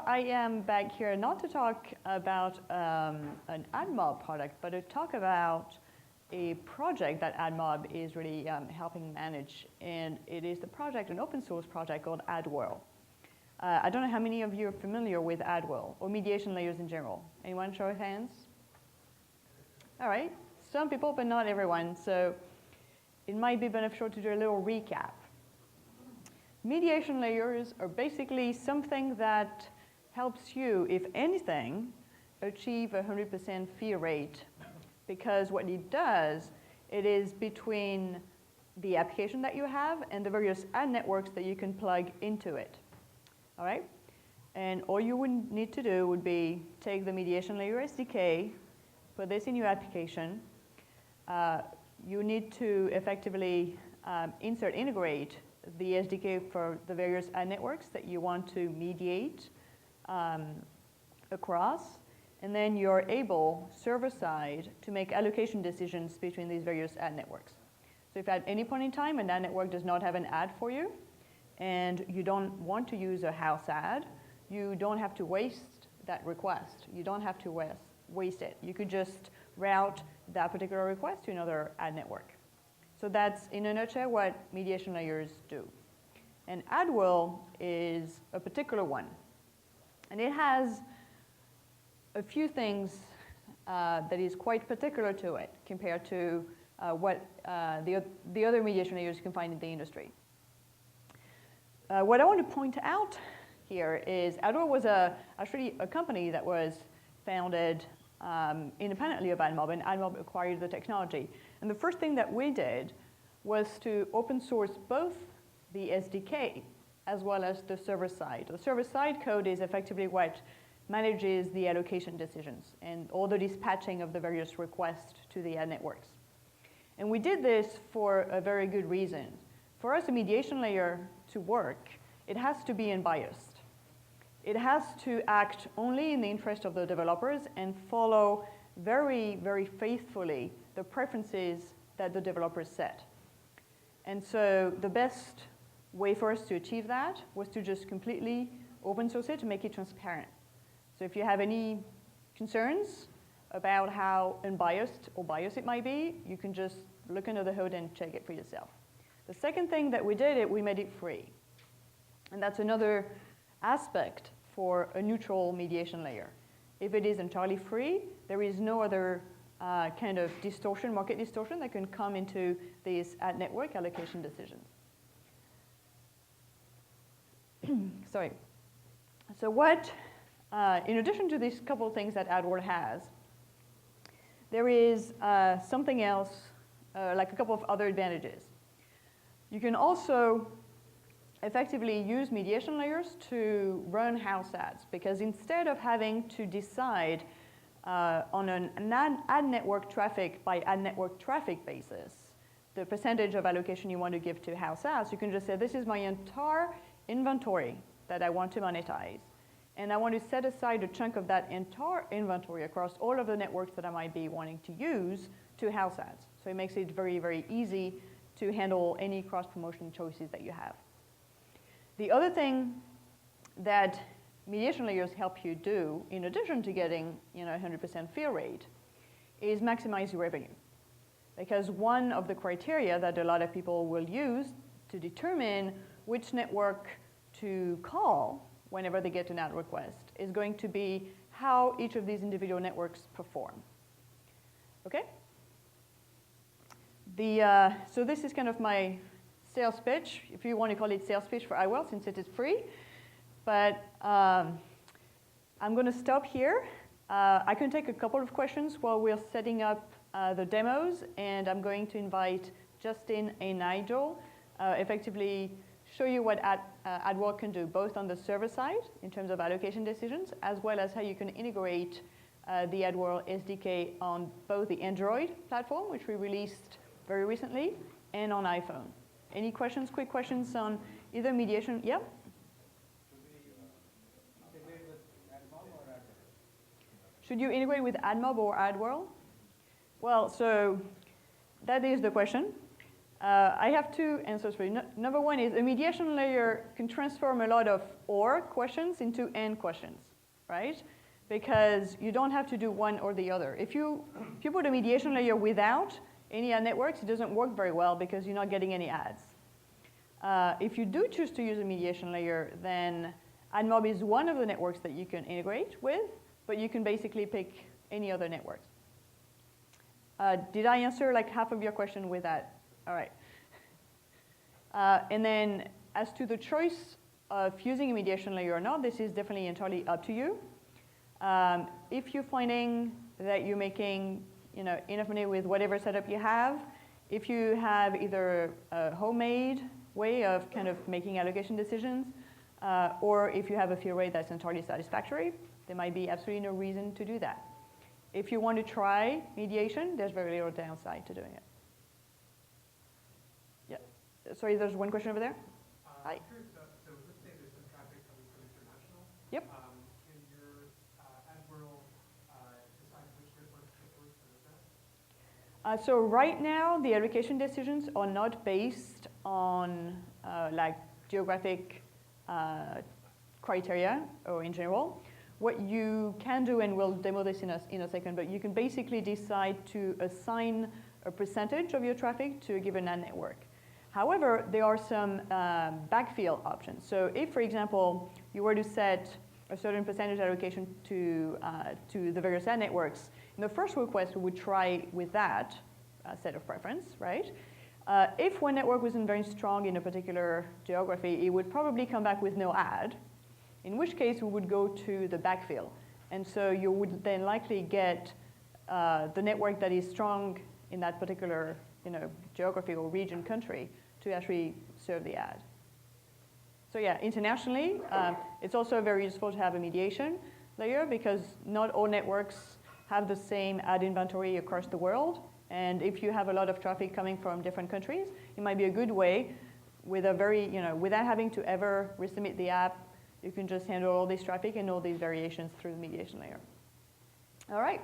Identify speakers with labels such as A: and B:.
A: I am back here not to talk about an AdMob product, but to talk about a project that AdMob is really helping manage. And it is the project, an open source project called AdWhirl. I don't know how many of you are familiar with AdWhirl or mediation layers in general. Anyone show of hands? All right, some people, but not everyone. So it might be beneficial to do a little recap. Mediation layers are basically something that helps you, if anything, achieve a 100% fee rate. Because what it does, it is between the application that you have and the various ad networks that you can plug into it. All right? And all you would need to do would be take the mediation layer SDK, put this in your application. You need to effectively integrate the SDK for the various ad networks that you want to mediate across. And then you're able, server-side, to make allocation decisions between these various ad networks. So if at any point in time an ad network does not have an ad for you, and you don't want to use a house ad, you don't have to waste that request. You don't have to waste it. You could just route that particular request to another ad network. So that's, in a nutshell, what mediation layers do. And AdWhirl is a particular one. And it has a few things that is quite particular to it compared to what the other mediation layers you can find in the industry. What I want to point out here is AdWhirl was actually a company that was founded independently of AdMob, and AdMob acquired the technology. And the first thing that we did was to open source both the SDK as well as the server side. The server side code is effectively what manages the allocation decisions and all the dispatching of the various requests to the ad networks. And we did this for a very good reason. For us, a mediation layer to work, it has to be unbiased. It has to act only in the interest of the developers and follow very, very faithfully the preferences that the developers set. And so the best way for us to achieve that was to just completely open source it to make it transparent. So if you have any concerns about how unbiased or biased it might be, you can just look under the hood and check it for yourself. The second thing that we did, we made it free. And that's another aspect for a neutral mediation layer. If it is entirely free, there is no other kind of distortion, market distortion, that can come into these ad network allocation decisions. Sorry. So what, in addition to these couple of things that AdWhirl has, there is something else, like a couple of other advantages. You can also effectively use mediation layers to run house ads, because instead of having to decide on an ad network traffic by ad network traffic basis the percentage of allocation you want to give to house ads, you can just say, this is my entire inventory that I want to monetize. And I want to set aside a chunk of that entire inventory across all of the networks that I might be wanting to use to house ads. So it makes it very, very easy to handle any cross-promotion choices that you have. The other thing that mediation layers help you do, in addition to getting 100% fill rate, is maximize your revenue. Because one of the criteria that a lot of people will use to determine which network to call whenever they get an ad request is going to be how each of these individual networks perform. Okay? So this is kind of my sales pitch, if you want to call it sales pitch for AdWhirl, since it is free. But I'm going to stop here. I can take a couple of questions while we're setting up the demos, and I'm going to invite Justin and Nigel effectively show you what AdWhirl can do, both on the server side in terms of allocation decisions, as well as how you can integrate the AdWhirl SDK on both the Android platform, which we released very recently, and on iPhone. Any questions, quick questions on either mediation? Yeah? Should you integrate with AdMob or AdWhirl? Well, so that is the question. I have two answers for you. Number one is a mediation layer can transform a lot of OR questions into AND questions, right? Because you don't have to do one or the other. If you put a mediation layer without any ad networks, it doesn't work very well because you're not getting any ads. If you do choose to use a mediation layer, then AdMob is one of the networks that you can integrate with, but you can basically pick any other networks. Did I answer like half of your question with that? All right. And then as to the choice of using a mediation layer or not, this is definitely entirely up to you. If you're finding that you're making enough money with whatever setup you have, if you have either a homemade way of kind of making allocation decisions, or if you have a fill rate that's entirely satisfactory, there might be absolutely no reason to do that. If you want to try mediation, there's very little downside to doing it. Sorry, there's one question over there. Hi.
B: I'm curious, so let's say there's some traffic coming from international.
A: Yep.
B: Can your AdWhirl decide which network to serve that?
A: So right now, the allocation decisions are not based on like geographic criteria or in general. What you can do, and we'll demo this in a second, but you can basically decide to assign a percentage of your traffic to a given ad network. However, there are some backfill options. So if, for example, you were to set a certain percentage allocation to the various ad networks, in the first request, we would try with that set of preference, right? If one network wasn't very strong in a particular geography, it would probably come back with no ad, in which case we would go to the backfill. And so you would then likely get the network that is strong in that particular geography or region, country, to actually serve the ad. So yeah, internationally, it's also very useful to have a mediation layer because not all networks have the same ad inventory across the world. And if you have a lot of traffic coming from different countries, it might be a good way with a very, without having to ever resubmit the app, you can just handle all this traffic and all these variations through the mediation layer. All right.